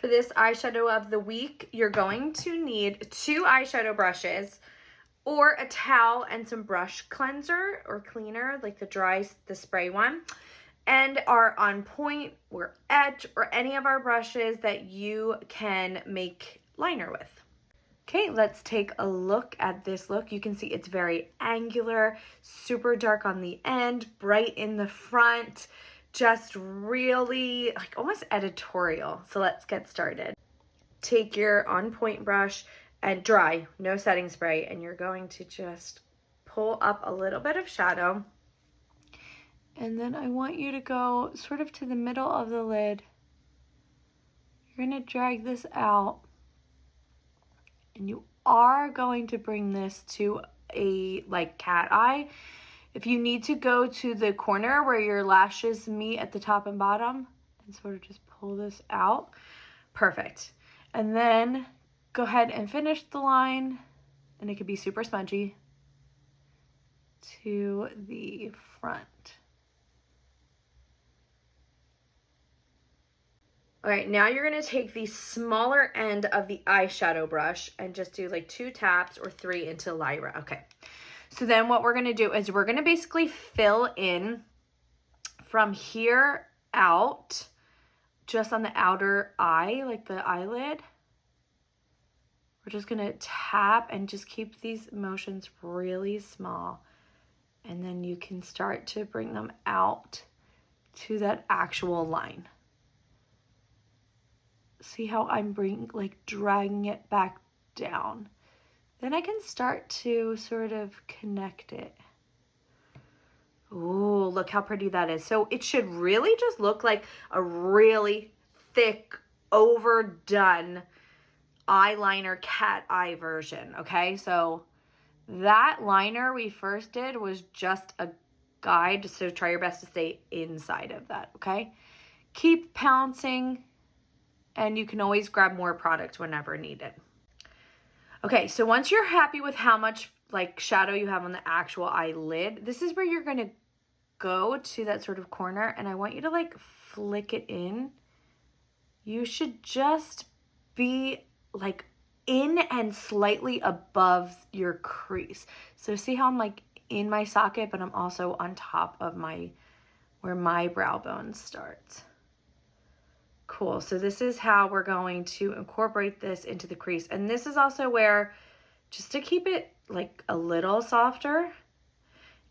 For this eyeshadow of the week, you're going to need 2 eyeshadow brushes or a towel and some brush cleanser or cleaner, like the spray one, and our On Point or Edge or any of our brushes that you can make liner with. Okay, let's take a look at this look. You can see it's very angular, super dark on the end, bright in the front, just really like almost editorial. So let's get started. Take your On Point brush and dry, no setting spray, and you're going to just pull up a little bit of shadow. And then I want you to go sort of to the middle of the lid. You're going to drag this out. And you are going to bring this to a like cat eye. If you need to go to the corner where your lashes meet at the top and bottom and sort of just pull this out, perfect. And then go ahead and finish the line, and it could be super smudgy, to the front. All right, now you're gonna take the smaller end of the eyeshadow brush and just do like 2 taps or 3 into Lyra. Okay, so then what we're gonna do is we're gonna basically fill in from here out, just on the outer eye, like the eyelid. We're just gonna tap and just keep these motions really small. And then you can start to bring them out to that actual line. See how I'm dragging it back down. Then I can start to sort of connect it. Oh, look how pretty that is. So it should really just look like a really thick, overdone eyeliner cat eye version, okay? So that liner we first did was just a guide, so try your best to stay inside of that, okay? Keep pouncing, and you can always grab more product whenever needed. Okay, so once you're happy with how much like shadow you have on the actual eyelid, this is where you're gonna go to that sort of corner, and I want you to like flick it in. You should just be like in and slightly above your crease. So see how I'm like in my socket, but I'm also on top of where my brow bone starts. Cool, so this is how we're going to incorporate this into the crease. And this is also where, just to keep it like a little softer,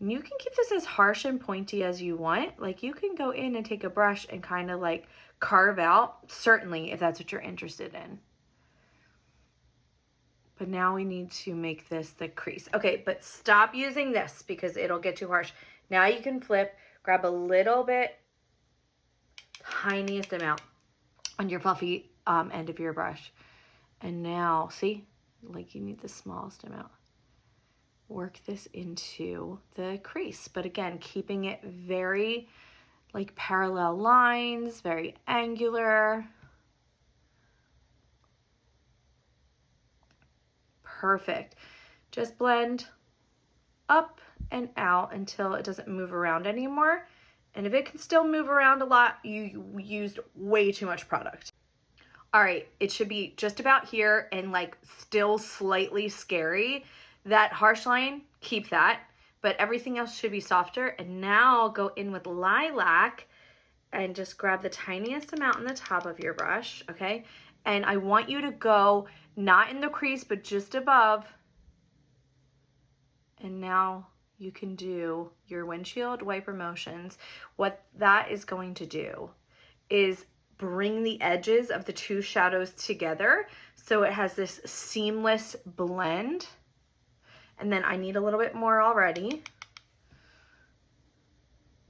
you can keep this as harsh and pointy as you want. Like you can go in and take a brush and kind of like carve out, certainly if that's what you're interested in. But now we need to make this the crease. Okay, but stop using this because it'll get too harsh. Now you can flip, grab a little bit, tiniest amount on your fluffy end of your brush. And now, see, like you need the smallest amount. Work this into the crease. But again, keeping it very like parallel lines, very angular. Perfect. Just blend up and out until it doesn't move around anymore. And if it can still move around a lot, you used way too much product. All right, it should be just about here and like still slightly scary. That harsh line, keep that, but everything else should be softer. And now go in with Lilac and just grab the tiniest amount on the top of your brush, okay? And I want you to go not in the crease, but just above. And now you can do your windshield wiper motions. What that is going to do is bring the edges of the 2 shadows together so it has this seamless blend. And then I need a little bit more already.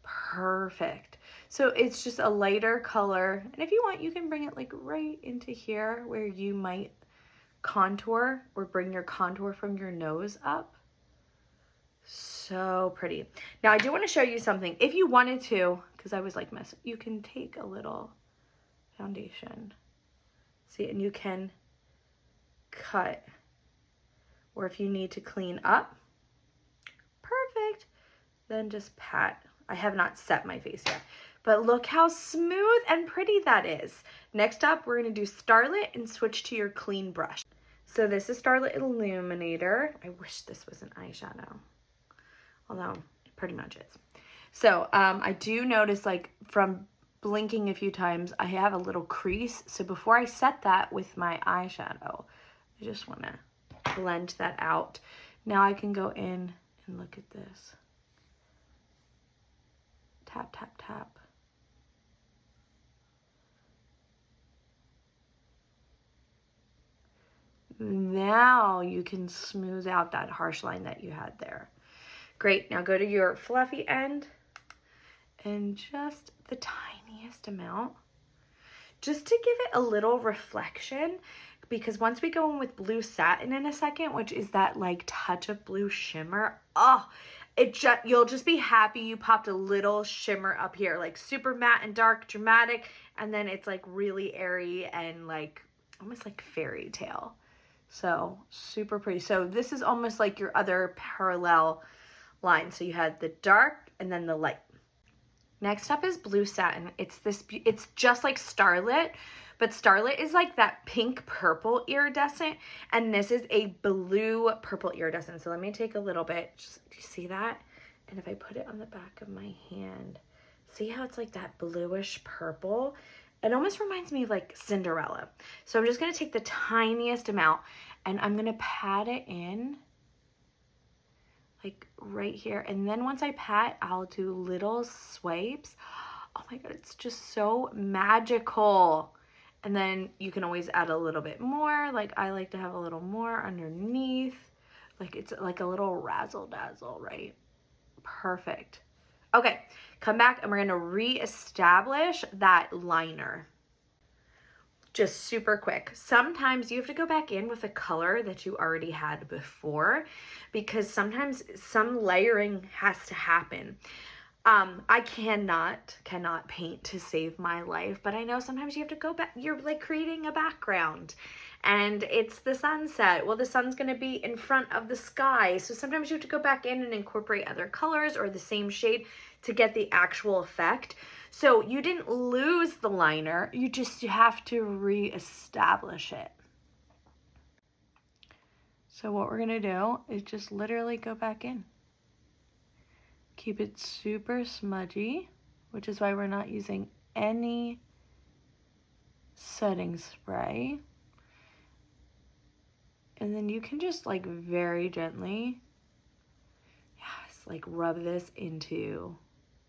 Perfect. So it's just a lighter color. And if you want, you can bring it like right into here where you might contour or bring your contour from your nose up. So pretty. Now I do want to show you something. If you wanted to, because I was like, you can take a little foundation. See, and you can cut. Or if you need to clean up, perfect, then just pat. I have not set my face yet, But look how smooth and pretty that is. Next up, we're gonna do Starlet and switch to your clean brush. So this is Starlet Illuminator. I wish this was an eyeshadow, although it pretty much is. So I do notice, like, from blinking a few times, I have a little crease. So before I set that with my eyeshadow, I just want to blend that out. Now I can go in and look at this. Tap, tap, tap. Now you can smooth out that harsh line that you had there. Great, now go to your fluffy end and just the tiniest amount, just to give it a little reflection, because once we go in with blue satin in a second, which is that like touch of blue shimmer, oh, you'll just be happy you popped a little shimmer up here, like super matte and dark, dramatic, and then it's like really airy and like almost like fairy tale. So super pretty. So this is almost like your other parallel line. So you had the dark and then the light. Next up is blue satin. It's just like Starlet, but Starlet is like that pink purple iridescent, and this is a blue purple iridescent. So let me take a little bit. Do you see that? And if I put it on the back of my hand, see how it's like that bluish purple? It almost reminds me of like Cinderella. So I'm just going to take the tiniest amount and I'm going to pat it in like right here. And then once I pat, I'll do little swipes. Oh my God, it's just so magical. And then you can always add a little bit more. Like I like to have a little more underneath. Like it's like a little razzle dazzle, right? Perfect. Okay, come back and we're gonna re-establish that liner. Just super quick. Sometimes you have to go back in with a color that you already had before, because sometimes some layering has to happen. I cannot paint to save my life, but I know sometimes you have to go back. You're like creating a background and it's the sunset. Well, the sun's going to be in front of the sky. So sometimes you have to go back in and incorporate other colors or the same shade to get the actual effect. So you didn't lose the liner. You have to re-establish it. So what we're going to do is just literally go back in. Keep it super smudgy, which is why we're not using any setting spray. And then you can just like very gently, yes, like rub this into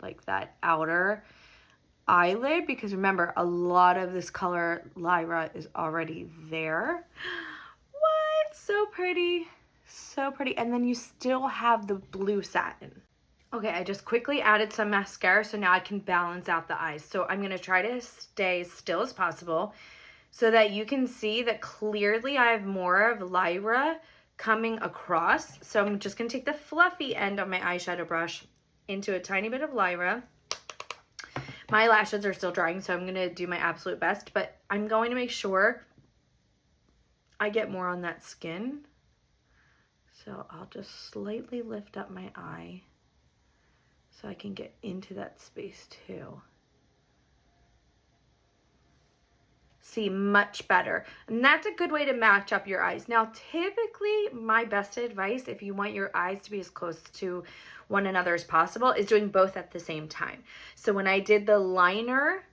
like that outer eyelid, because remember, a lot of this color, Lyra, is already there. What? So pretty. So pretty. And then you still have the blue satin. Okay, I just quickly added some mascara, so now I can balance out the eyes. So I'm going to try to stay as still as possible so that you can see that clearly I have more of Lyra coming across. So I'm just going to take the fluffy end of my eyeshadow brush into a tiny bit of Lyra. My lashes are still drying, so I'm going to do my absolute best, but I'm going to make sure I get more on that skin. So I'll just slightly lift up my eye so I can get into that space too. See, much better. And that's a good way to match up your eyes. Now, typically, my best advice, if you want your eyes to be as close to one another as possible, is doing both at the same time. So when I did the liner,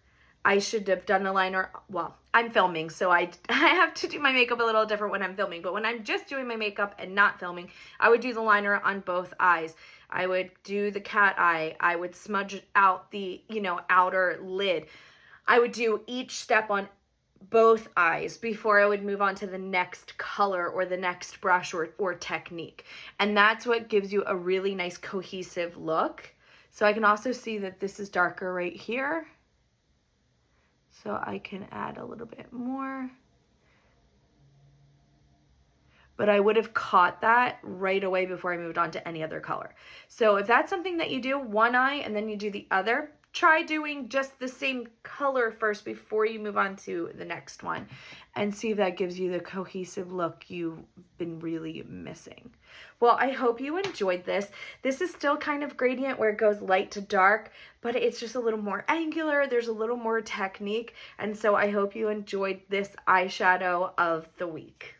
I should have done the liner, well, I'm filming, so I have to do my makeup a little different when I'm filming. But when I'm just doing my makeup and not filming, I would do the liner on both eyes. I would do the cat eye. I would smudge out the, outer lid. I would do each step on both eyes before I would move on to the next color or the next brush or technique. And that's what gives you a really nice cohesive look. So I can also see that this is darker right here. So I can add a little bit more. But I would have caught that right away before I moved on to any other color. So if that's something that you do one eye and then you do the other, try doing just the same color first before you move on to the next one and see if that gives you the cohesive look you've been really missing. Well, I hope you enjoyed this. This is still kind of gradient where it goes light to dark, but it's just a little more angular. There's a little more technique. And so I hope you enjoyed this eyeshadow of the week.